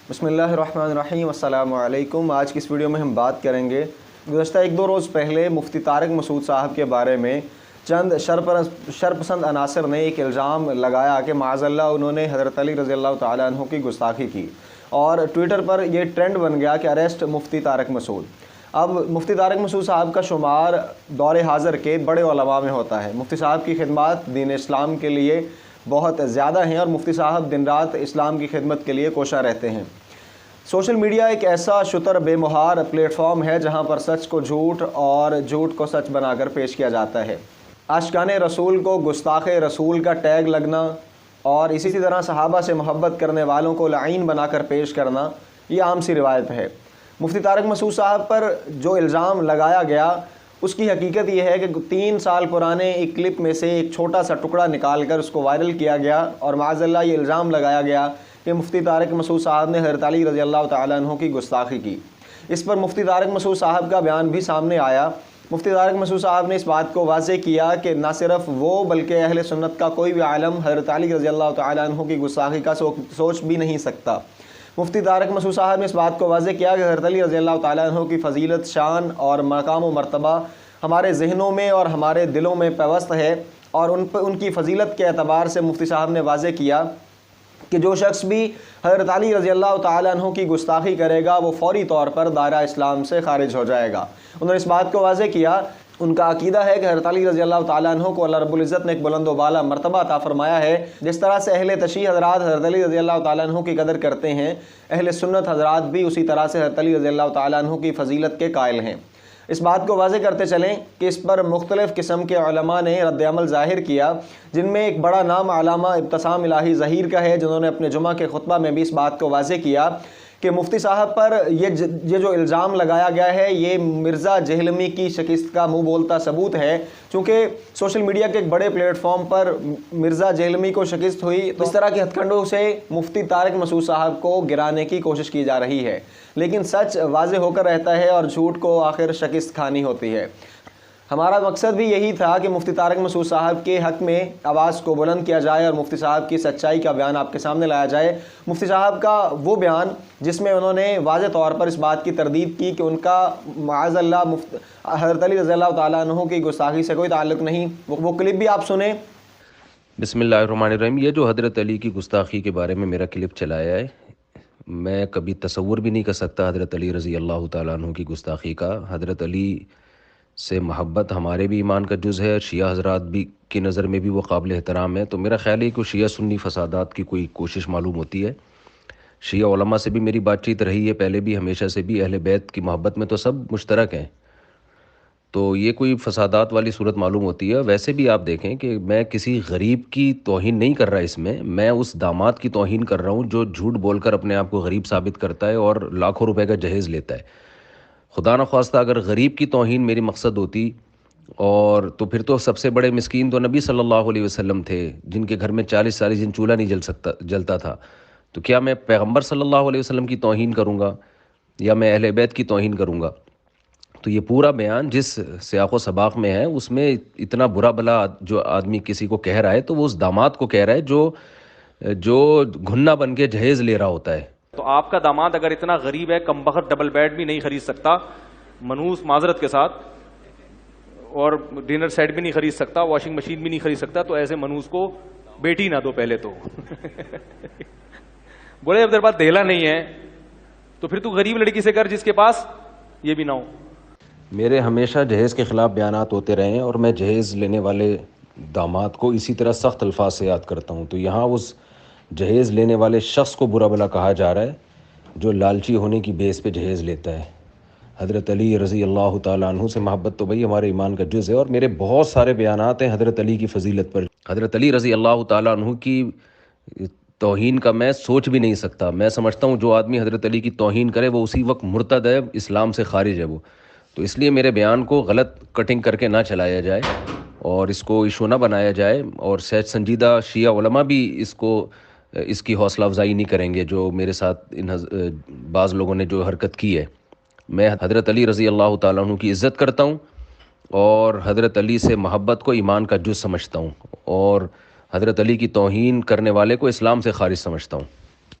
بسم اللہ الرحمن الرحیم، السلام علیکم۔ آج کی اس ویڈیو میں ہم بات کریں گے گزشتہ 1-2 روز پہلے مفتی طارق مسعود صاحب کے بارے میں چند شرپسند عناصر نے ایک الزام لگایا کہ معاذ اللہ انہوں نے حضرت علی رضی اللہ تعالیٰ عنہ کی گستاخی کی، اور ٹویٹر پر یہ ٹرینڈ بن گیا کہ اریسٹ مفتی طارق مسعود۔ اب مفتی طارق مسعود صاحب کا شمار دور حاضر کے بڑے علماء میں ہوتا ہے۔ مفتی صاحب کی خدمات دین اسلام کے لیے بہت زیادہ ہیں، اور مفتی صاحب دن رات اسلام کی خدمت کے لیے کوشاں رہتے ہیں۔ سوشل میڈیا ایک ایسا شتر بے مہار پلیٹ فارم ہے جہاں پر سچ کو جھوٹ اور جھوٹ کو سچ بنا کر پیش کیا جاتا ہے۔ عاشقان رسول کو گستاخ رسول کا ٹیگ لگنا اور اسی طرح صحابہ سے محبت کرنے والوں کو لعین بنا کر پیش کرنا یہ عام سی روایت ہے۔ مفتی طارق مسعود صاحب پر جو الزام لگایا گیا اس کی حقیقت یہ ہے کہ 3 سال پرانے ایک کلپ میں سے ایک چھوٹا سا ٹکڑا نکال کر اس کو وائرل کیا گیا، اور معاذ اللہ یہ الزام لگایا گیا کہ مفتی طارق مسعود صاحب نے حضرت علی رضی اللہ تعالیٰ عنہ کی گستاخی کی۔ اس پر مفتی طارق مسعود صاحب کا بیان بھی سامنے آیا۔ مفتی طارق مسعود صاحب نے اس بات کو واضح کیا کہ نہ صرف وہ بلکہ اہل سنت کا کوئی بھی عالم حضرت علی رضی اللہ تعالیٰ عنہ کی گستاخی کا سوچ بھی نہیں سکتا۔ مفتی طارق مسعود صاحب نے اس بات کو واضح کیا کہ حضرت علی رضی اللہ تعالیٰ عنہ کی فضیلت، شان اور مقام و مرتبہ ہمارے ذہنوں میں اور ہمارے دلوں میں پیوست ہے، اور ان کی فضیلت کے اعتبار سے مفتی صاحب نے واضح کیا کہ جو شخص بھی حضرت علی رضی اللہ تعالیٰ عنہ کی گستاخی کرے گا وہ فوری طور پر دائرہ اسلام سے خارج ہو جائے گا۔ انہوں نے اس بات کو واضح کیا، ان کا عقیدہ ہے کہ حضرت علی رضی اللہ تعالیٰ عنہ کو اللہ رب العزت نے ایک بلند و بالا مرتبہ عطا فرمایا ہے۔ جس طرح سے اہل تشیع حضرات حضرت علی رضی اللہ تعالیٰ عنہ کی قدر کرتے ہیں، اہل سنت حضرات بھی اسی طرح سے حضرت علی رضی اللہ تعالیٰ عنہ کی فضیلت کے قائل ہیں۔ اس بات کو واضح کرتے چلیں کہ اس پر مختلف قسم کے علماء نے رد عمل ظاہر کیا، جن میں ایک بڑا نام علامہ ابتسام الہی ظہیر کا ہے، جنہوں نے اپنے جمعہ کے خطبہ میں بھی اس بات کو واضح کیا کہ مفتی صاحب پر یہ جو الزام لگایا گیا ہے یہ مرزا جہلمی کی شکست کا منہ بولتا ثبوت ہے۔ چونکہ سوشل میڈیا کے ایک بڑے پلیٹ فارم پر مرزا جہلمی کو شکست ہوئی تو اس طرح کے ہتھ کنڈوں سے مفتی طارق مسعود صاحب کو گرانے کی کوشش کی جا رہی ہے، لیکن سچ واضح ہو کر رہتا ہے اور جھوٹ کو آخر شکست کھانی ہوتی ہے۔ ہمارا مقصد بھی یہی تھا کہ مفتی طارق مسعود صاحب کے حق میں آواز کو بلند کیا جائے اور مفتی صاحب کی سچائی کا بیان آپ کے سامنے لایا جائے۔ مفتی صاحب کا وہ بیان جس میں انہوں نے واضح طور پر اس بات کی تردید کی کہ ان کا معاذ اللہ حضرت علی رضی اللہ تعالیٰ عنہ کی گستاخی سے کوئی تعلق نہیں، وہ کلپ بھی آپ سنیں۔ بسم اللہ الرحمن الرحیم۔ یہ جو حضرت علی کی گستاخی کے بارے میں میرا کلپ چلایا ہے، میں کبھی تصور بھی نہیں کر سکتا حضرت علی رضی اللہ تعالیٰ عنہ کی گستاخی کا۔ حضرت علی سے محبت ہمارے بھی ایمان کا جز ہے، شیعہ حضرات بھی کی نظر میں بھی وہ قابل احترام ہے۔ تو میرا خیال ہے کہ شیعہ سنی فسادات کی کوئی کوشش معلوم ہوتی ہے۔ شیعہ علماء سے بھی میری بات چیت رہی ہے پہلے بھی، ہمیشہ سے بھی۔ اہل بیت کی محبت میں تو سب مشترک ہیں، تو یہ کوئی فسادات والی صورت معلوم ہوتی ہے۔ ویسے بھی آپ دیکھیں کہ میں کسی غریب کی توہین نہیں کر رہا، اس میں اس داماد کی توہین کر رہا ہوں جو جھوٹ بول کر اپنے آپ کو غریب ثابت کرتا ہے اور لاکھوں روپے کا جہیز لیتا ہے۔ خدا نخواستہ اگر غریب کی توہین میری مقصد ہوتی اور تو پھر تو سب سے بڑے مسکین تو نبی صلی اللہ علیہ وسلم تھے، جن کے گھر میں 40 دن چولہا نہیں جلتا تھا۔ تو کیا میں پیغمبر صلی اللہ علیہ وسلم کی توہین کروں گا یا میں اہل بیت کی توہین کروں گا؟ تو یہ پورا بیان جس سیاق و سباق میں ہے اس میں اتنا برا بلا جو آدمی کسی کو کہہ رہا ہے تو وہ اس داماد کو کہہ رہا ہے جو گھنا بن کے جہیز لے رہا ہوتا ہے۔ تو آپ کا داماد اگر اتنا غریب ہے، کم بخت ڈبل بیڈ بھی نہیں خرید سکتا منوس معذرت کے ساتھ، اور ڈنر سیٹ بھی نہیں خرید سکتا، واشنگ مشین بھی نہیں خرید سکتا، تو ایسے منوس کو بیٹی نہ دو پہلے تو بولے جب تیرے پاس دہلا نہیں ہے تو پھر تو غریب لڑکی سے کر جس کے پاس یہ بھی نہ ہو۔ میرے ہمیشہ جہیز کے خلاف بیانات ہوتے رہے ہیں، اور میں جہیز لینے والے داماد کو اسی طرح سخت الفاظ سے یاد کرتا ہوں۔ تو یہاں اس جہیز لینے والے شخص کو برا بلا کہا جا رہا ہے جو لالچی ہونے کی بیس پہ جہیز لیتا ہے۔ حضرت علی رضی اللہ تعالیٰ عنہ سے محبت تو بھائی ہمارے ایمان کا جز ہے، اور میرے بہت سارے بیانات ہیں حضرت علی کی فضیلت پر۔ حضرت علی رضی اللہ تعالیٰ عنہ کی توہین کا میں سوچ بھی نہیں سکتا۔ میں سمجھتا ہوں جو آدمی حضرت علی کی توہین کرے وہ اسی وقت مرتد ہے، اسلام سے خارج ہے وہ۔ تو اس لیے میرے بیان کو غلط کٹنگ کر کے نہ چلایا جائے اور اس کو ایشو نہ بنایا جائے، اور سچ سنجیدہ شیعہ علماء بھی اس کی حوصلہ افزائی نہیں کریں گے جو میرے ساتھ بعض لوگوں نے جو حرکت کی ہے۔ میں حضرت علی رضی اللہ تعالیٰ عنہ کی عزت کرتا ہوں اور حضرت علی سے محبت کو ایمان کا جز سمجھتا ہوں، اور حضرت علی کی توہین کرنے والے کو اسلام سے خارج سمجھتا ہوں۔